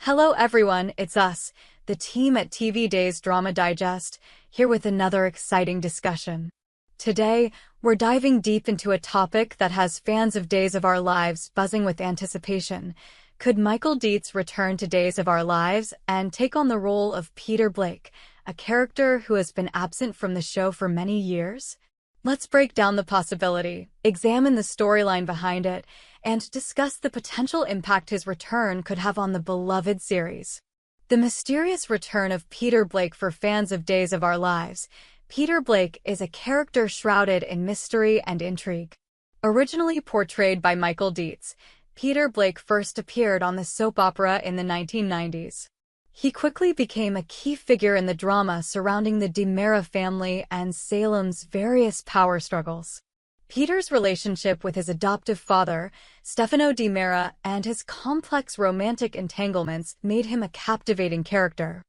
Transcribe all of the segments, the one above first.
Hello everyone, it's us, the team at TV Days Drama Digest, here with another exciting discussion. Today, we're diving deep into a topic that has fans of Days of Our Lives buzzing with anticipation. Could Michael Dietz return to Days of Our Lives and take on the role of Peter Blake, a character who has been absent from the show for many years? Let's break down the possibility, examine the storyline behind it, and discuss the potential impact his return could have on the beloved series. The mysterious return of Peter Blake for fans of Days of Our Lives. Peter Blake is a character shrouded in mystery and intrigue. Originally portrayed by Michael Dietz, Peter Blake first appeared on the soap opera in the 1990s. He quickly became a key figure in the drama surrounding the DiMera family and Salem's various power struggles. Peter's relationship with his adoptive father, Stefano DiMera, and his complex romantic entanglements made him a captivating character.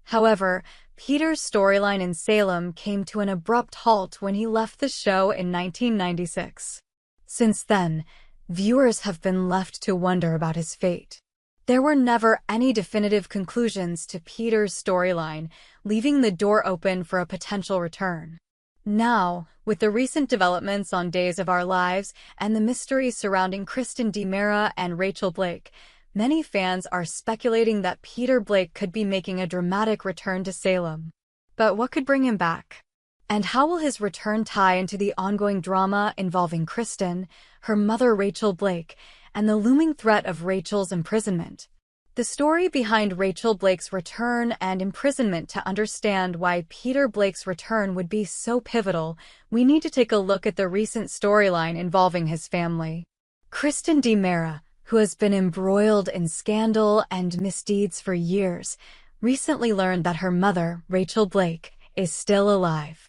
However, Peter's storyline in Salem came to an abrupt halt when he left the show in 1996. Since then, viewers have been left to wonder about his fate. There were never any definitive conclusions to Peter's storyline, leaving the door open for a potential return. Now, with the recent developments on Days of Our Lives and the mystery surrounding Kristen DiMera and Rachel Blake, many fans are speculating that Peter Blake could be making a dramatic return to Salem. But what could bring him back? And how will his return tie into the ongoing drama involving Kristen, her mother Rachel Blake, and the looming threat of Rachel's imprisonment? The story behind Rachel Blake's return and imprisonment. To understand why Peter Blake's return would be so pivotal, we need to take a look at the recent storyline involving his family. Kristen DiMera, who has been embroiled in scandal and misdeeds for years, recently learned that her mother, Rachel Blake, is still alive.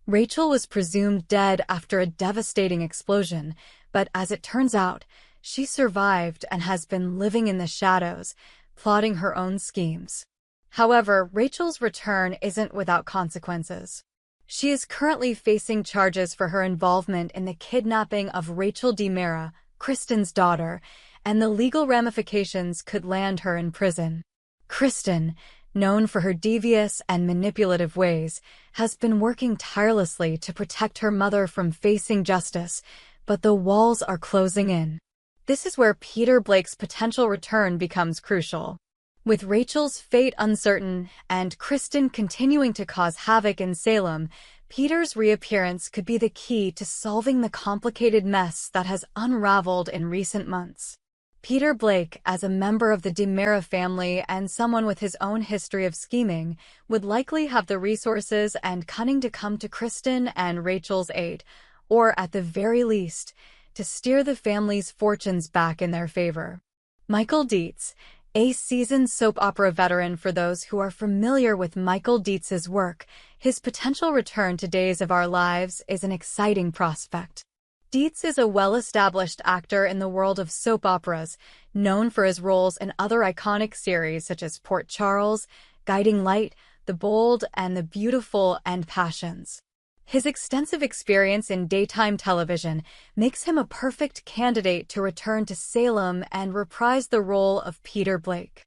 Rachel was presumed dead after a devastating explosion, but as it turns out, she survived and has been living in the shadows, plotting her own schemes. However, Rachel's return isn't without consequences. She is currently facing charges for her involvement in the kidnapping of Rachel DiMera, Kristen's daughter, and the legal ramifications could land her in prison. Kristen, known for her devious and manipulative ways, has been working tirelessly to protect her mother from facing justice, but the walls are closing in. This is where Peter Blake's potential return becomes crucial. With Rachel's fate uncertain and Kristen continuing to cause havoc in Salem, Peter's reappearance could be the key to solving the complicated mess that has unraveled in recent months. Peter Blake, as a member of the DiMera family and someone with his own history of scheming, would likely have the resources and cunning to come to Kristen and Rachel's aid, or at the very least, to steer the family's fortunes back in their favor. Michael Dietz, a seasoned soap opera veteran. For those who are familiar with Michael Dietz's work, his potential return to Days of Our Lives is an exciting prospect. Dietz is a well-established actor in the world of soap operas, known for his roles in other iconic series such as Port Charles, Guiding Light, The Bold, and The Beautiful, and Passions. His extensive experience in daytime television makes him a perfect candidate to return to Salem and reprise the role of Peter Blake.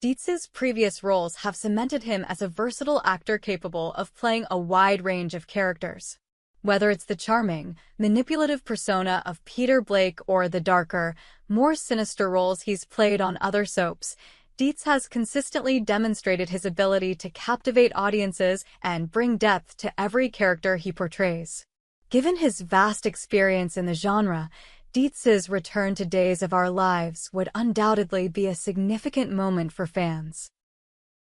Dietz's previous roles have cemented him as a versatile actor capable of playing a wide range of characters. Whether it's the charming, manipulative persona of Peter Blake or the darker, more sinister roles he's played on other soaps, Dietz has consistently demonstrated his ability to captivate audiences and bring depth to every character he portrays. Given his vast experience in the genre, Dietz's return to Days of Our Lives would undoubtedly be a significant moment for fans.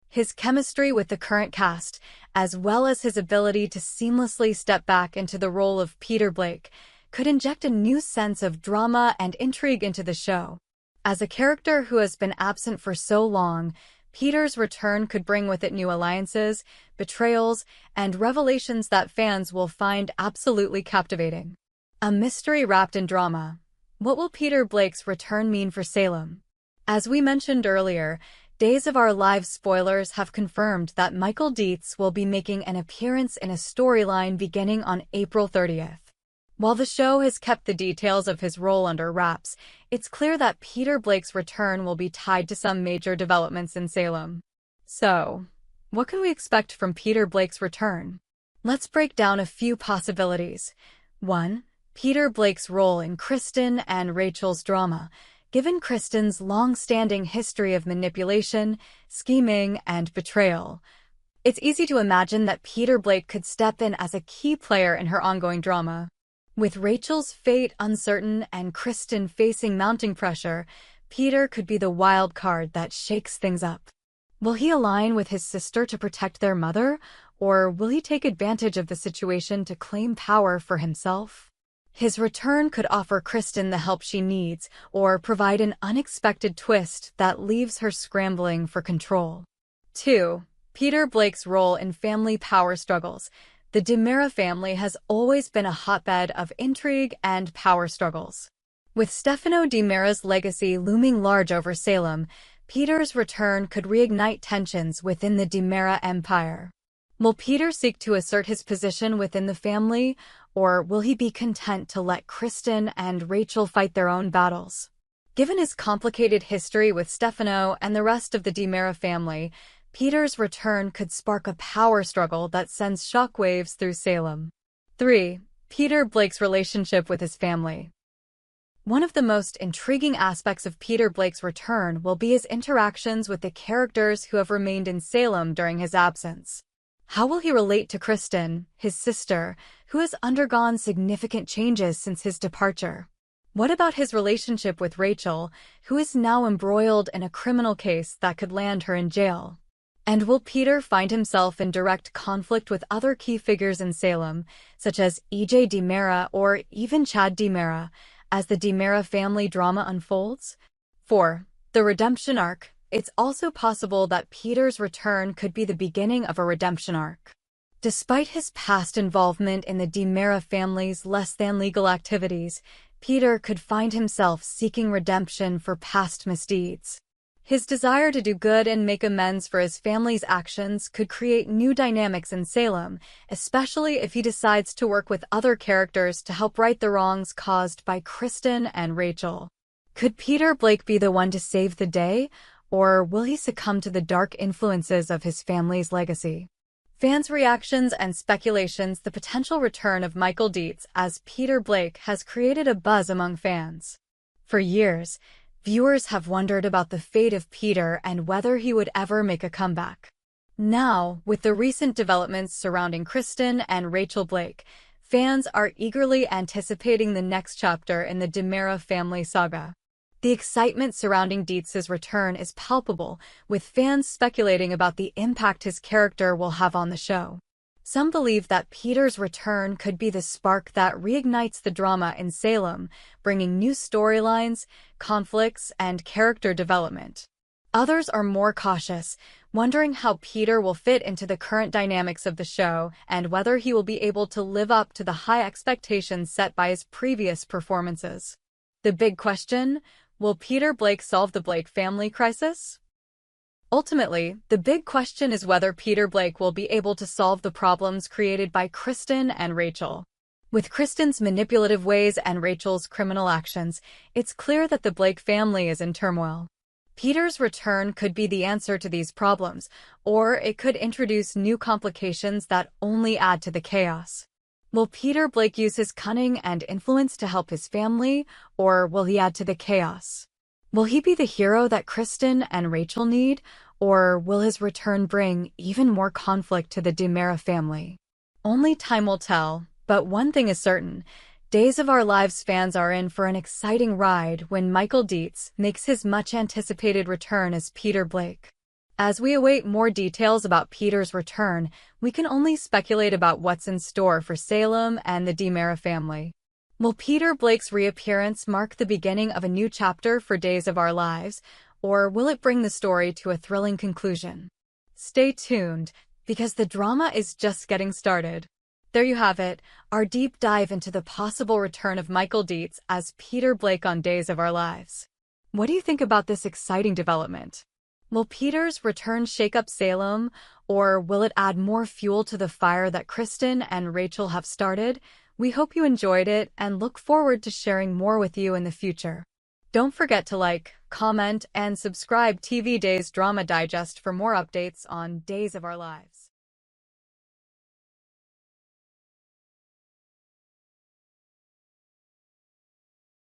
His chemistry with the current cast, as well as his ability to seamlessly step back into the role of Peter Blake, could inject a new sense of drama and intrigue into the show. As a character who has been absent for so long, Peter's return could bring with it new alliances, betrayals, and revelations that fans will find absolutely captivating. A mystery wrapped in drama. What will Peter Blake's return mean for Salem? As we mentioned earlier, Days of Our Lives spoilers have confirmed that Michael Dietz will be making an appearance in a storyline beginning on April 30th. While the show has kept the details of his role under wraps, it's clear that Peter Blake's return will be tied to some major developments in Salem. So, what can we expect from Peter Blake's return? Let's break down a few possibilities. 1. Peter Blake's role in Kristen and Rachel's drama. Given Kristen's long-standing history of manipulation, scheming, and betrayal, it's easy to imagine that Peter Blake could step in as a key player in her ongoing drama. With Rachel's fate uncertain and Kristen facing mounting pressure, Peter could be the wild card that shakes things up. Will he align with his sister to protect their mother, or will he take advantage of the situation to claim power for himself? His return could offer Kristen the help she needs, or provide an unexpected twist that leaves her scrambling for control. 2. Peter Blake's role in family power struggles. The DiMera family has always been a hotbed of intrigue and power struggles. With Stefano DiMera's legacy looming large over Salem, Peter's return could reignite tensions within the DiMera empire. Will Peter seek to assert his position within the family, or will he be content to let Kristen and Rachel fight their own battles? Given his complicated history with Stefano and the rest of the DiMera family, Peter's return could spark a power struggle that sends shockwaves through Salem. 3. Peter Blake's relationship with his family. One of the most intriguing aspects of Peter Blake's return will be his interactions with the characters who have remained in Salem during his absence. How will he relate to Kristen, his sister, who has undergone significant changes since his departure? What about his relationship with Rachel, who is now embroiled in a criminal case that could land her in jail? And will Peter find himself in direct conflict with other key figures in Salem, such as E.J. DiMera or even Chad DiMera, as the DiMera family drama unfolds? 4. The redemption arc. It's also possible that Peter's return could be the beginning of a redemption arc. Despite his past involvement in the DiMera family's less-than-legal activities, Peter could find himself seeking redemption for past misdeeds. His desire to do good and make amends for his family's actions could create new dynamics in Salem, especially if he decides to work with other characters to help right the wrongs caused by Kristen and Rachel. Could Peter Blake be the one to save the day, or will he succumb to the dark influences of his family's legacy? Fans' reactions and speculations. The potential return of Michael Dietz as Peter Blake has created a buzz among fans. For years, viewers have wondered about the fate of Peter and whether he would ever make a comeback. Now, with the recent developments surrounding Kristen and Rachel Blake, fans are eagerly anticipating the next chapter in the DiMera family saga. The excitement surrounding Dietz's return is palpable, with fans speculating about the impact his character will have on the show. Some believe that Peter's return could be the spark that reignites the drama in Salem, bringing new storylines, conflicts, and character development. Others are more cautious, wondering how Peter will fit into the current dynamics of the show and whether he will be able to live up to the high expectations set by his previous performances. The big question: will Peter Blake solve the Blake family crisis? Ultimately, the big question is whether Peter Blake will be able to solve the problems created by Kristen and Rachel. With Kristen's manipulative ways and Rachel's criminal actions, it's clear that the Blake family is in turmoil. Peter's return could be the answer to these problems, or it could introduce new complications that only add to the chaos. Will Peter Blake use his cunning and influence to help his family, or will he add to the chaos? Will he be the hero that Kristen and Rachel need, or will his return bring even more conflict to the DiMera family? Only time will tell, but one thing is certain: Days of Our Lives fans are in for an exciting ride when Michael Dietz makes his much-anticipated return as Peter Blake. As we await more details about Peter's return, we can only speculate about what's in store for Salem and the DiMera family. Will Peter Blake's reappearance mark the beginning of a new chapter for Days of Our Lives, or will it bring the story to a thrilling conclusion? Stay tuned, because the drama is just getting started. There you have it, our deep dive into the possible return of Michael Dietz as Peter Blake on Days of Our Lives. What do you think about this exciting development? Will Peter's return shake up Salem, or will it add more fuel to the fire that Kristen and Rachel have started? We hope you enjoyed it and look forward to sharing more with you in the future. Don't forget to like, comment, and subscribe TV Days Drama Digest for more updates on Days of Our Lives.